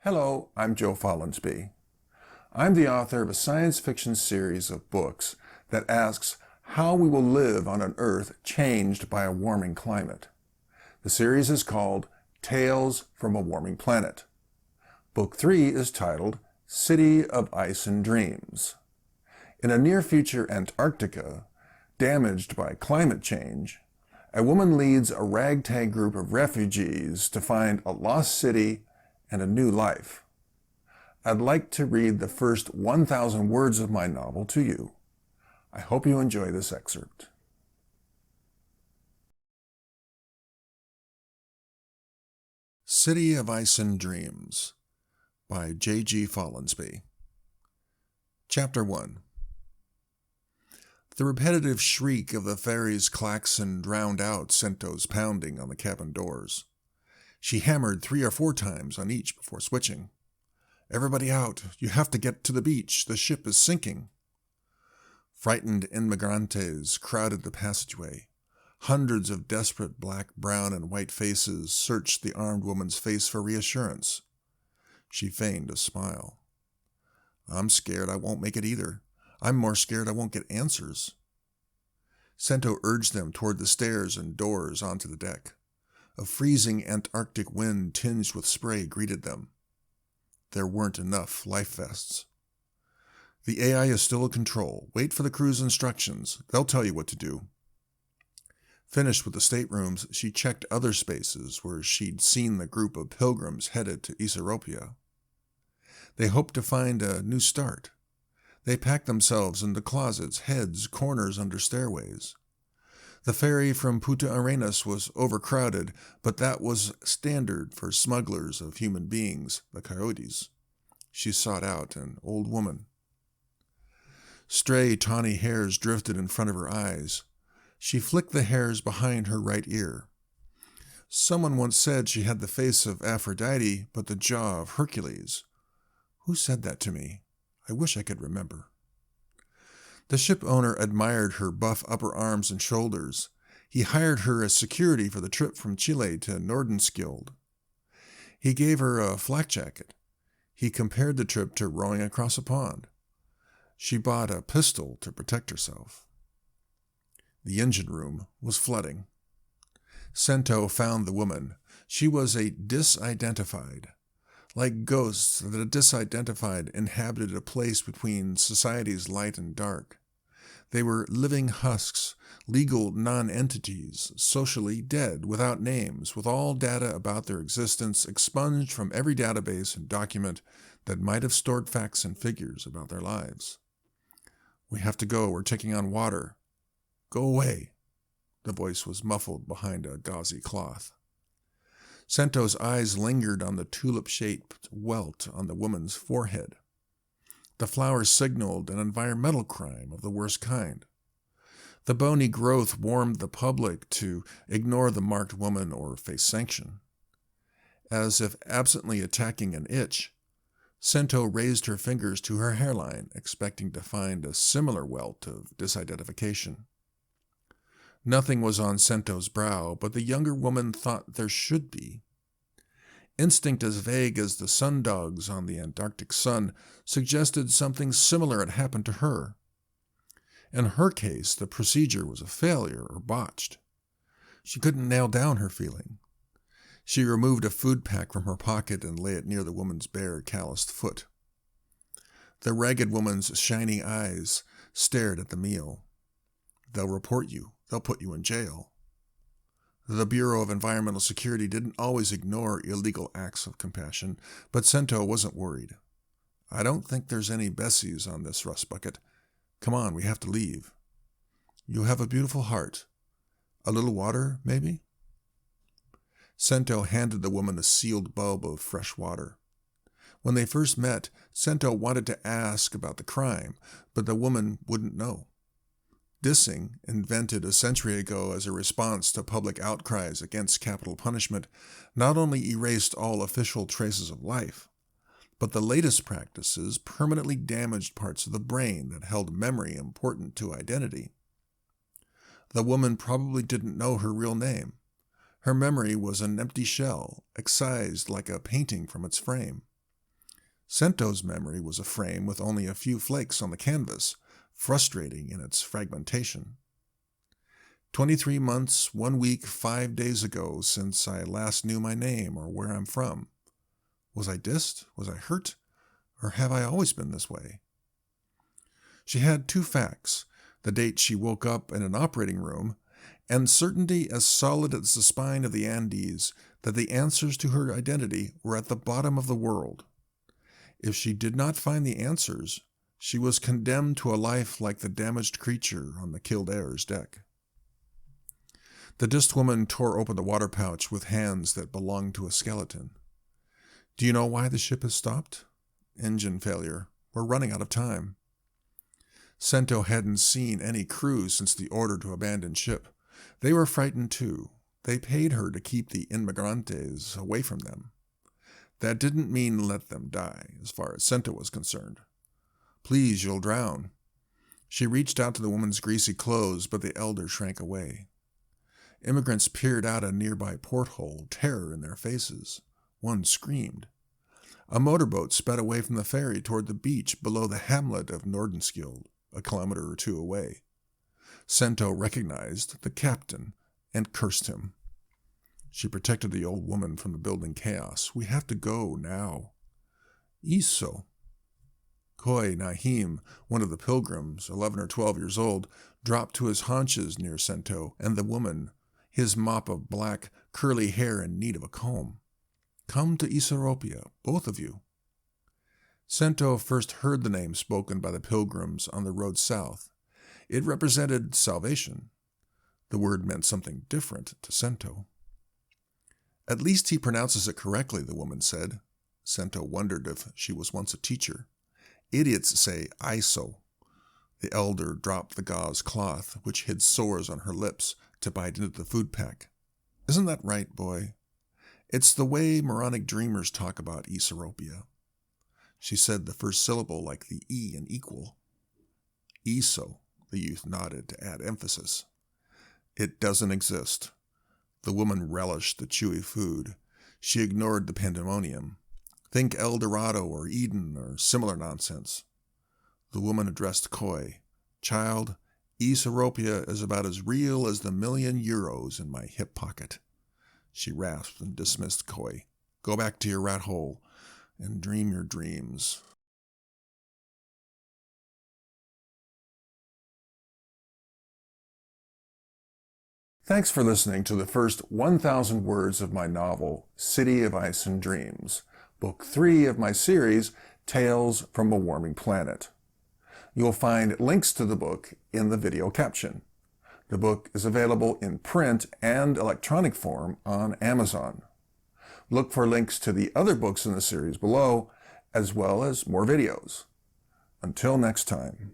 Hello, I'm Joe Follansbee. I'm the author of a science fiction series of books that asks how we will live on an Earth changed by a warming climate. The series is called Tales from a Warming Planet. Book 3 is titled City of Ice and Dreams. In a near-future Antarctica, damaged by climate change, a woman leads a ragtag group of refugees to find a lost city and a new life. I'd like to read the first 1,000 words of my novel to you. I hope you enjoy this excerpt. City of Ice and Dreams by J.G. Follansbee. Chapter 1. The repetitive shriek of the ferry's klaxon drowned out Sento's pounding on the cabin doors. She hammered 3 or 4 times on each before switching. "Everybody out! You have to get to the beach! The ship is sinking!" Frightened inmigrantes crowded the passageway. Hundreds of desperate black, brown, and white faces searched the armed woman's face for reassurance. She feigned a smile. "I'm scared I won't make it either. I'm more scared I won't get answers." Sento urged them toward the stairs and doors onto the deck. A freezing Antarctic wind tinged with spray greeted them. There weren't enough life vests. "The AI is still in control. Wait for the crew's instructions. They'll tell you what to do." Finished with the staterooms, she checked other spaces where she'd seen the group of pilgrims headed to Ethiopia. They hoped to find a new start. They packed themselves into closets, heads, corners under stairways. The ferry from Punta Arenas was overcrowded, but that was standard for smugglers of human beings, the coyotes. She sought out an old woman. Stray, tawny hairs drifted in front of her eyes. She flicked the hairs behind her right ear. Someone once said she had the face of Aphrodite, but the jaw of Hercules. Who said that to me? I wish I could remember. The ship owner admired her buff upper arms and shoulders. He hired her as security for the trip from Chile to Nordenskjöld. He gave her a flak jacket. He compared the trip to rowing across a pond. She bought a pistol to protect herself. The engine room was flooding. Sento found the woman. She was a disidentified. Like ghosts, the disidentified inhabited a place between society's light and dark. They were living husks, legal non-entities, socially dead, without names, with all data about their existence expunged from every database and document that might have stored facts and figures about their lives. "We have to go. We're taking on water." "Go away." The voice was muffled behind a gauzy cloth. Sento's eyes lingered on the tulip-shaped welt on the woman's forehead. The flowers signaled an environmental crime of the worst kind. The bony growth warned the public to ignore the marked woman or face sanction. As if absently attacking an itch, Sento raised her fingers to her hairline, expecting to find a similar welt of disidentification. Nothing was on Sento's brow, but the younger woman thought there should be. Instinct as vague as the sundogs on the Antarctic sun suggested something similar had happened to her. In her case, the procedure was a failure or botched. She couldn't nail down her feeling. She removed a food pack from her pocket and lay it near the woman's bare, calloused foot. The ragged woman's shiny eyes stared at the meal. "They'll report you. They'll put you in jail." The Bureau of Environmental Security didn't always ignore illegal acts of compassion, but Sento wasn't worried. "I don't think there's any Bessies on this rust bucket. Come on, we have to leave." "You have a beautiful heart. A little water, maybe?" Sento handed the woman a sealed bulb of fresh water. When they first met, Sento wanted to ask about the crime, but the woman wouldn't know. Dissing, invented a century ago as a response to public outcries against capital punishment, not only erased all official traces of life, but the latest practices permanently damaged parts of the brain that held memory important to identity. The woman probably didn't know her real name. Her memory was an empty shell, excised like a painting from its frame. Sento's memory was a frame with only a few flakes on the canvas, frustrating in its fragmentation. 23 months, 1 week, 5 days ago since I last knew my name or where I'm from. Was I dissed? Was I hurt? Or have I always been this way? She had 2 facts, the date she woke up in an operating room, and certainty as solid as the spine of the Andes that the answers to her identity were at the bottom of the world. If she did not find the answers, she was condemned to a life like the damaged creature on the Kildare's deck. The dissed woman tore open the water pouch with hands that belonged to a skeleton. Do you know why the ship has stopped? Engine failure. We're running out of time. Sento hadn't seen any crew since the order to abandon ship. They were frightened too. They paid her to keep the inmigrantes away from them. That didn't mean let them die, as far as Sento was concerned. Please, you'll drown. She reached out to the woman's greasy clothes, but the elder shrank away. Immigrants peered out a nearby porthole, terror in their faces. One screamed. A motorboat sped away from the ferry toward the beach below the hamlet of Nordenskjöld, a kilometer or 2 away. Sento recognized the captain and cursed him. She protected the old woman from the building chaos. We have to go now. Isso. Koi Nahim, one of the pilgrims, 11 or 12 years old, dropped to his haunches near Sento and the woman, his mop of black, curly hair in need of a comb. Come to Isaropia, both of you. Sento first heard the name spoken by the pilgrims on the road south. It represented salvation. The word meant something different to Sento. At least he pronounces it correctly, the woman said. Sento wondered if she was once a teacher. Idiots say ISO. The elder dropped the gauze cloth, which hid sores on her lips, to bite into the food pack. Isn't that right, boy? It's the way moronic dreamers talk about Isaropia. She said the first syllable like the E in equal. ISO, the youth nodded to add emphasis. It doesn't exist. The woman relished the chewy food. She ignored the pandemonium. Think El Dorado or Eden or similar nonsense. The woman addressed Koi. Child, Isaropia is about as real as the €1,000,000 in my hip pocket. She rasped and dismissed Koi. Go back to your rat hole and dream your dreams. Thanks for listening to the first 1,000 words of my novel, City of Ice and Dreams, Book 3 of my series, Tales from a Warming Planet. You'll find links to the book in the video caption. The book is available in print and electronic form on Amazon. Look for links to the other books in the series below, as well as more videos. Until next time.